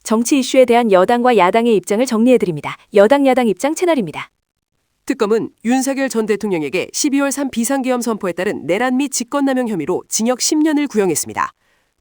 정치 이슈에 대한 여당과 야당의 입장을 정리해드립니다. 여당 야당 입장 채널입니다. 특검은 윤석열 전 대통령에게 12월 3 비상계엄 선포에 따른 내란 및 직권남용 혐의로 징역 10년을 구형했습니다.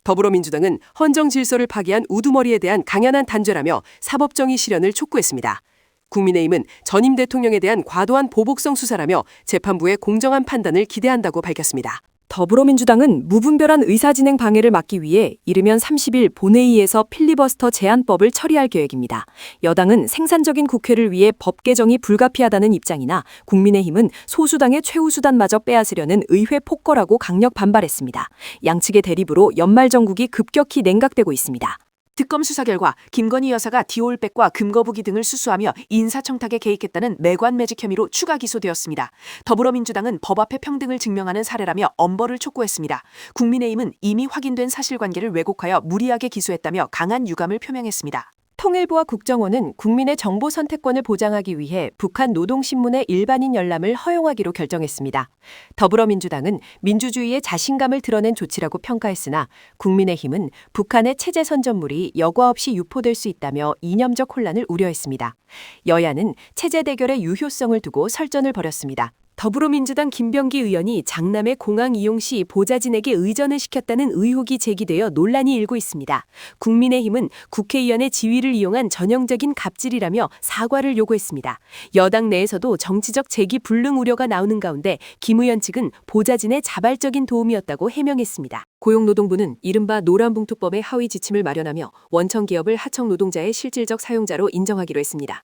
더불어민주당은 헌정 질서를 파기한 우두머리에 대한 강연한 단죄라며 사법정의 실현을 촉구했습니다. 국민의힘은 전임 대통령에 대한 과도한 보복성 수사라며 재판부의 공정한 판단을 기대한다고 밝혔습니다. 더불어민주당은 무분별한 의사진행 방해를 막기 위해 이르면 30일 본회의에서 필리버스터 제한법을 처리할 계획입니다. 여당은 생산적인 국회를 위해 법 개정이 불가피하다는 입장이나 국민의힘은 소수당의 최우수단마저 빼앗으려는 의회 폭거라고 강력 반발했습니다. 양측의 대립으로 연말 정국이 급격히 냉각되고 있습니다. 특검 수사 결과 김건희 여사가 디올백과 금거북이 등을 수수하며 인사청탁에 개입했다는 매관매직 혐의로 추가 기소되었습니다. 더불어민주당은 법 앞의 평등을 증명하는 사례라며 엄벌을 촉구했습니다. 국민의힘은 이미 확인된 사실관계를 왜곡하여 무리하게 기소했다며 강한 유감을 표명했습니다. 통일부와 국정원은 국민의 정보 선택권을 보장하기 위해 북한 노동신문의 일반인 열람을 허용하기로 결정했습니다. 더불어민주당은 민주주의의 자신감을 드러낸 조치라고 평가했으나 국민의힘은 북한의 체제 선전물이 여과 없이 유포될 수 있다며 이념적 혼란을 우려했습니다. 여야는 체제 대결의 유효성을 두고 설전을 벌였습니다. 더불어민주당 김병기 의원이 장남의 공항 이용 시 보좌진에게 의전을 시켰다는 의혹이 제기되어 논란이 일고 있습니다. 국민의힘은 국회의원의 지위를 이용한 전형적인 갑질이라며 사과를 요구했습니다. 여당 내에서도 정치적 재기 불능 우려가 나오는 가운데 김 의원 측은 보좌진의 자발적인 도움이었다고 해명했습니다. 고용노동부는 이른바 노란봉투법의 하위 지침을 마련하며 원청 기업을 하청 노동자의 실질적 사용자로 인정하기로 했습니다.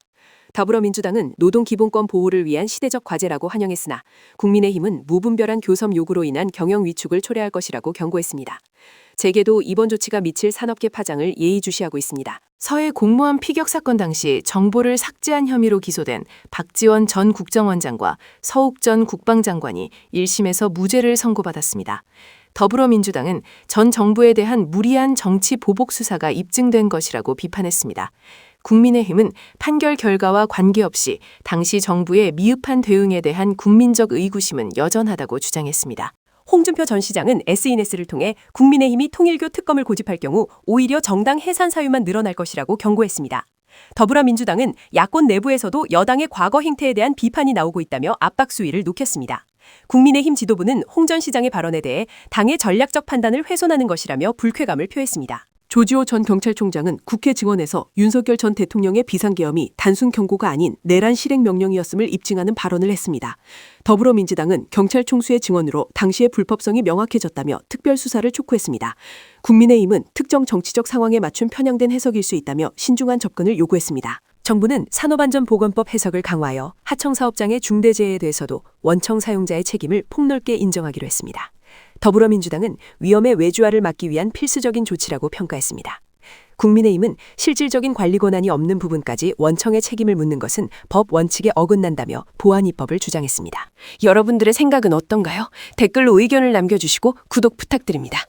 더불어민주당은 노동기본권 보호를 위한 시대적 과제라고 환영했으나 국민의힘은 무분별한 교섭 요구로 인한 경영 위축을 초래할 것이라고 경고했습니다. 재계도 이번 조치가 미칠 산업계 파장을 예의주시하고 있습니다. 서해 공무원 피격 사건 당시 정보를 삭제한 혐의로 기소된 박지원 전 국정원장과 서욱 전 국방장관이 1심에서 무죄를 선고받았습니다. 더불어민주당은 전 정부에 대한 무리한 정치 보복 수사가 입증된 것이라고 비판했습니다. 국민의힘은 판결 결과와 관계없이 당시 정부의 미흡한 대응에 대한 국민적 의구심은 여전하다고 주장했습니다. 홍준표 전 시장은 SNS를 통해 국민의힘이 통일교 특검을 고집할 경우 오히려 정당 해산 사유만 늘어날 것이라고 경고했습니다. 더불어민주당은 야권 내부에서도 여당의 과거 행태에 대한 비판이 나오고 있다며 압박 수위를 높였습니다. 국민의힘 지도부는 홍 전 시장의 발언에 대해 당의 전략적 판단을 훼손하는 것이라며 불쾌감을 표했습니다. 조지호 전 경찰총장은 국회 증언에서 윤석열 전 대통령의 비상계엄이 단순 경고가 아닌 내란 실행 명령이었음을 입증하는 발언을 했습니다. 더불어민주당은 경찰 총수의 증언으로 당시의 불법성이 명확해졌다며 특별수사를 촉구했습니다. 국민의힘은 특정 정치적 상황에 맞춘 편향된 해석일 수 있다며 신중한 접근을 요구했습니다. 정부는 산업안전보건법 해석을 강화하여 하청사업장의 중대재해에 대해서도 원청 사용자의 책임을 폭넓게 인정하기로 했습니다. 더불어민주당은 위험의 외주화를 막기 위한 필수적인 조치라고 평가했습니다. 국민의힘은 실질적인 관리 권한이 없는 부분까지 원청의 책임을 묻는 것은 법 원칙에 어긋난다며 보안 입법을 주장했습니다. 여러분들의 생각은 어떤가요? 댓글로 의견을 남겨주시고 구독 부탁드립니다.